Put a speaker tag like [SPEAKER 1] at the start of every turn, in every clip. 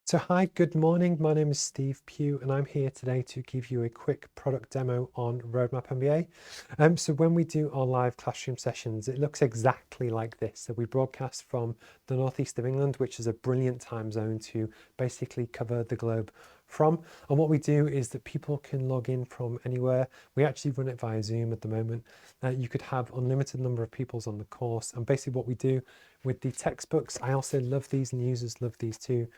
[SPEAKER 1] So hi, good morning. My name is Steve Pugh and I'm here today to give you a quick product demo on Roadmap MBA. So when we do our live classroom sessions, it looks exactly like this. So we broadcast from the northeast of England, which is a brilliant time zone to basically cover the globe from. And what we do is that people can log in from anywhere. We actually run it via Zoom at the moment. You could have unlimited number of people on the course. And basically what we do with the textbooks, I also love these and users love these too,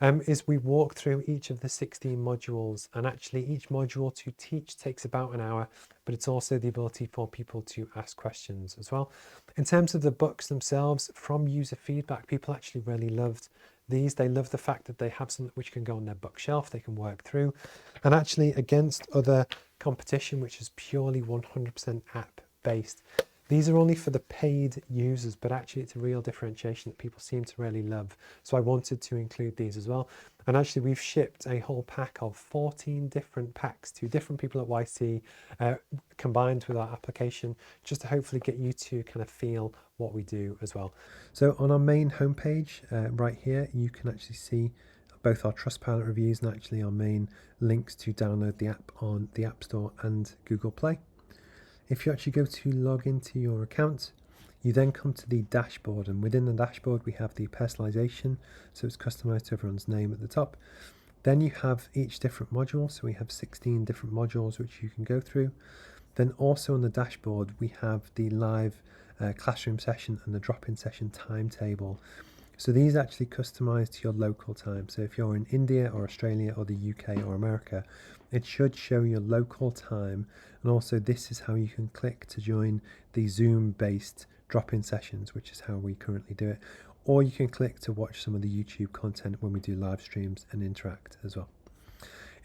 [SPEAKER 1] is we walk through each of the 16 modules, and actually each module to teach takes about an hour, but it's also the ability for people to ask questions as well. In terms of the books themselves, from user feedback, people actually really loved these. They love the fact that they have something which can go on their bookshelf, they can work through, and actually against other competition, which is purely 100% app based. These are only for the paid users, but actually it's a real differentiation that people seem to really love. So I wanted to include these as well. And actually we've shipped a whole pack of 14 different packs to different people at YC, combined with our application, just to hopefully get you to kind of feel what we do as well. So on our main homepage, right here, you can actually see both our Trustpilot reviews and actually our main links to download the app on the App Store and Google Play. If you actually go to log into your account, you then come to the dashboard, and within the dashboard we have the personalization, so it's customized to everyone's name at the top. Then you have each different module, so we have 16 different modules which you can go through. Then also on the dashboard we have the live classroom session and the drop-in session timetable. So these actually customize to your local time. So if you're in India or Australia or the UK or America, it should show your local time. And also this is how you can click to join the Zoom based drop-in sessions, which is how we currently do it. Or you can click to watch some of the YouTube content when we do live streams and interact as well.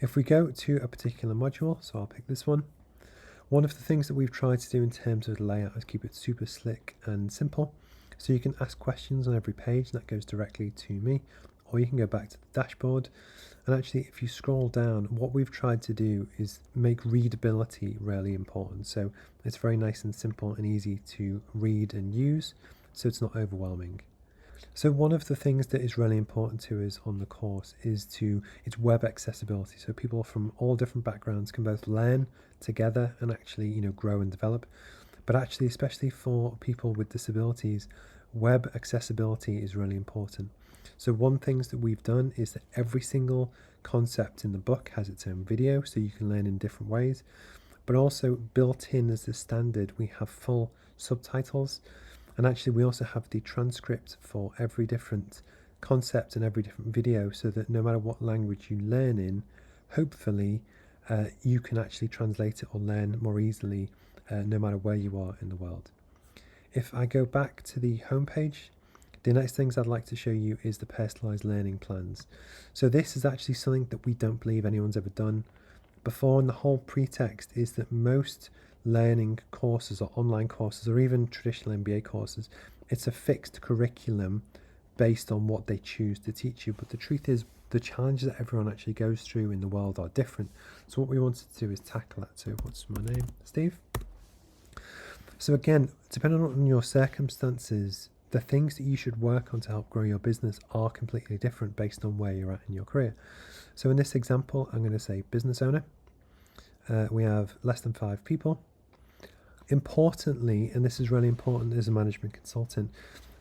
[SPEAKER 1] If we go to a particular module, so I'll pick this one. One of the things that we've tried to do in terms of the layout is keep it super slick and simple. So you can ask questions on every page, and that goes directly to me, or you can go back to the dashboard. And actually, if you scroll down, what we've tried to do is make readability really important. So it's very nice and simple and easy to read and use, so it's not overwhelming. So one of the things that is really important to us on the course is it's web accessibility. So people from all different backgrounds can both learn together and actually, grow and develop. But actually, especially for people with disabilities, web accessibility is really important. So one things that we've done is that every single concept in the book has its own video, so you can learn in different ways. But also built in as the standard, we have full subtitles. And actually we also have the transcript for every different concept and every different video, so that no matter what language you learn in, hopefully you can actually translate it or learn more easily no matter where you are in the world. If I go back to the homepage, the next things I'd like to show you is the personalized learning plans. So this is actually something that we don't believe anyone's ever done before, and the whole pretext is that most learning courses or online courses or even traditional MBA courses, it's a fixed curriculum based on what they choose to teach you. But the truth is, the challenges that everyone actually goes through in the world are different. So what we wanted to do is tackle that. So what's my name? Steve. So again, depending on your circumstances, the things that you should work on to help grow your business are completely different based on where you're at in your career. So in this example, I'm going to say business owner. We have less than 5 people. Importantly, and this is really important as a management consultant,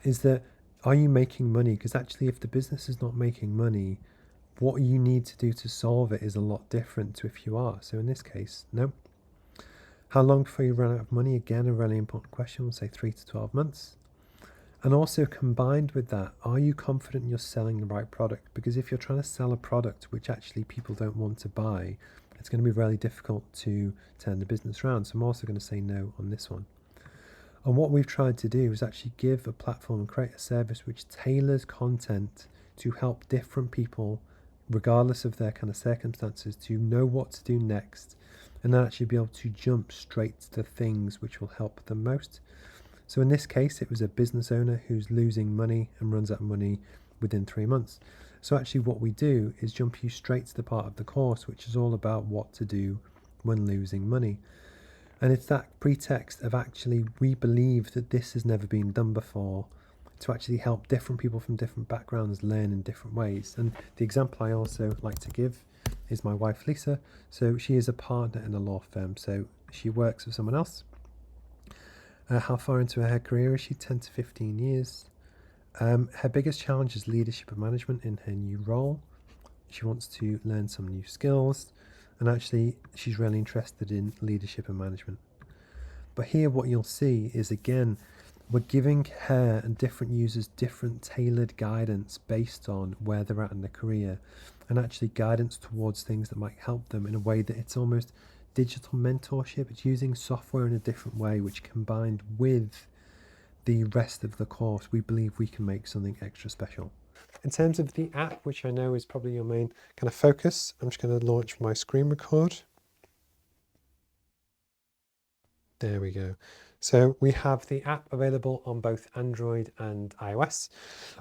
[SPEAKER 1] is that are you making money? Because actually, if the business is not making money, what you need to do to solve it is a lot different to if you are. So in this case, no. How long before you run out of money? Again, a really important question. We'll say 3 to 12 months. And also combined with that, are you confident you're selling the right product? Because if you're trying to sell a product which actually people don't want to buy, it's going to be really difficult to turn the business around. So I'm also going to say no on this one. And what we've tried to do is actually give a platform and create a service which tailors content to help different people, regardless of their kind of circumstances, to know what to do next, and then actually be able to jump straight to the things which will help them most. So in this case, it was a business owner who's losing money and runs out of money within 3 months. So actually what we do is jump you straight to the part of the course, which is all about what to do when losing money. And it's that pretext of actually, we believe that this has never been done before, to actually help different people from different backgrounds learn in different ways. And the example I also like to give is my wife Lisa. So she is a partner in a law firm, so she works with someone else. How far into her career is she? 10 to 15 years. Her biggest challenge is leadership and management in her new role. She wants to learn some new skills, and actually she's really interested in leadership and management. But here what you'll see is, again, we're giving her and different users different tailored guidance based on where they're at in their career, and actually guidance towards things that might help them in a way that it's almost digital mentorship. It's using software in a different way, which combined with the rest of the course, we believe we can make something extra special. In terms of the app, which I know is probably your main kind of focus, I'm just going to launch my screen record. There we go. So we have the app available on both Android and iOS.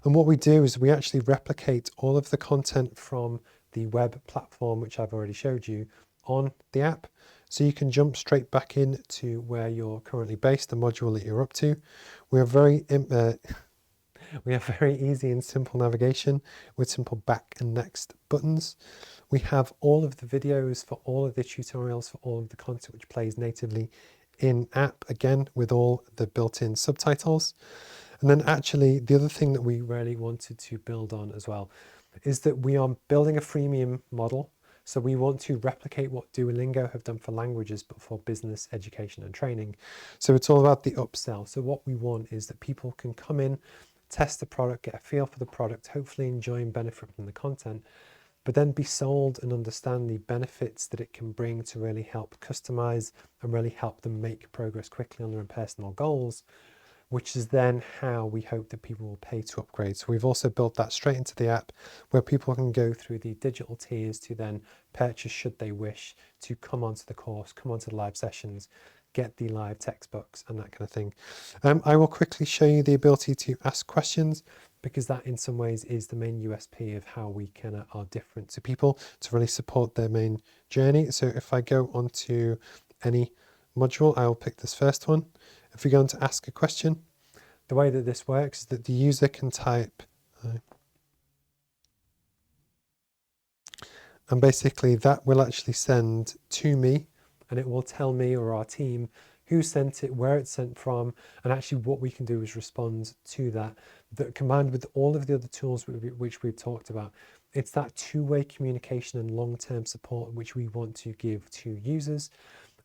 [SPEAKER 1] And what we do is we actually replicate all of the content from the web platform, which I've already showed you, on the app. So you can jump straight back in to where you're currently based, the module that you're up to. We have very easy and simple navigation with simple back and next buttons. We have all of the videos for all of the tutorials for all of the content which plays natively in app, again with all the built-in subtitles. And then actually the other thing that we really wanted to build on as well is that we are building a freemium model. So we want to replicate what Duolingo have done for languages, but for business, education and training. So it's all about the upsell. So what we want is that people can come in, test the product, get a feel for the product, hopefully enjoy and benefit from the content, but then be sold and understand the benefits that it can bring to really help customize and really help them make progress quickly on their own personal goals, which is then how we hope that people will pay to upgrade. So we've also built that straight into the app where people can go through the digital tiers to then purchase should they wish to come onto the course, come onto the live sessions, get the live textbooks and that kind of thing. I will quickly show you the ability to ask questions, because that in some ways is the main USP of how we can are different to people to really support their main journey. So if I go onto any module, I will pick this first one. If we go on to ask a question, the way that this works is that the user can type, and basically that will actually send to me, and it will tell me or our team who sent it, where it's sent from, and actually what we can do is respond to that. That combined with all of the other tools which we've talked about, it's that two-way communication and long-term support which we want to give to users.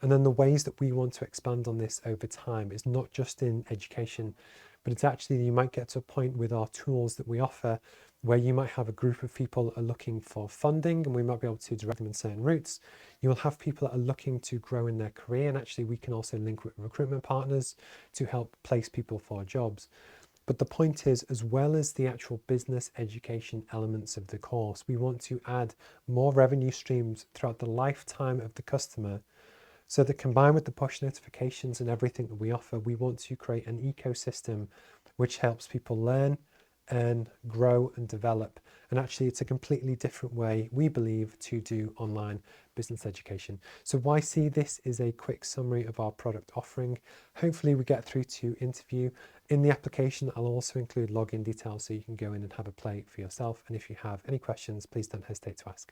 [SPEAKER 1] And then the ways that we want to expand on this over time is not just in education, but it's actually, you might get to a point with our tools that we offer where you might have a group of people that are looking for funding, and we might be able to direct them in certain routes. You will have people that are looking to grow in their career, and actually we can also link with recruitment partners to help place people for jobs. But the point is, as well as the actual business education elements of the course, we want to add more revenue streams throughout the lifetime of the customer. So that combined with the push notifications and everything that we offer, we want to create an ecosystem which helps people learn and grow and develop. And actually it's a completely different way, we believe, to do online business education. So why see this is a quick summary of our product offering. Hopefully we get through to interview. In the application, I'll also include login details so you can go in and have a play for yourself. And if you have any questions, please don't hesitate to ask.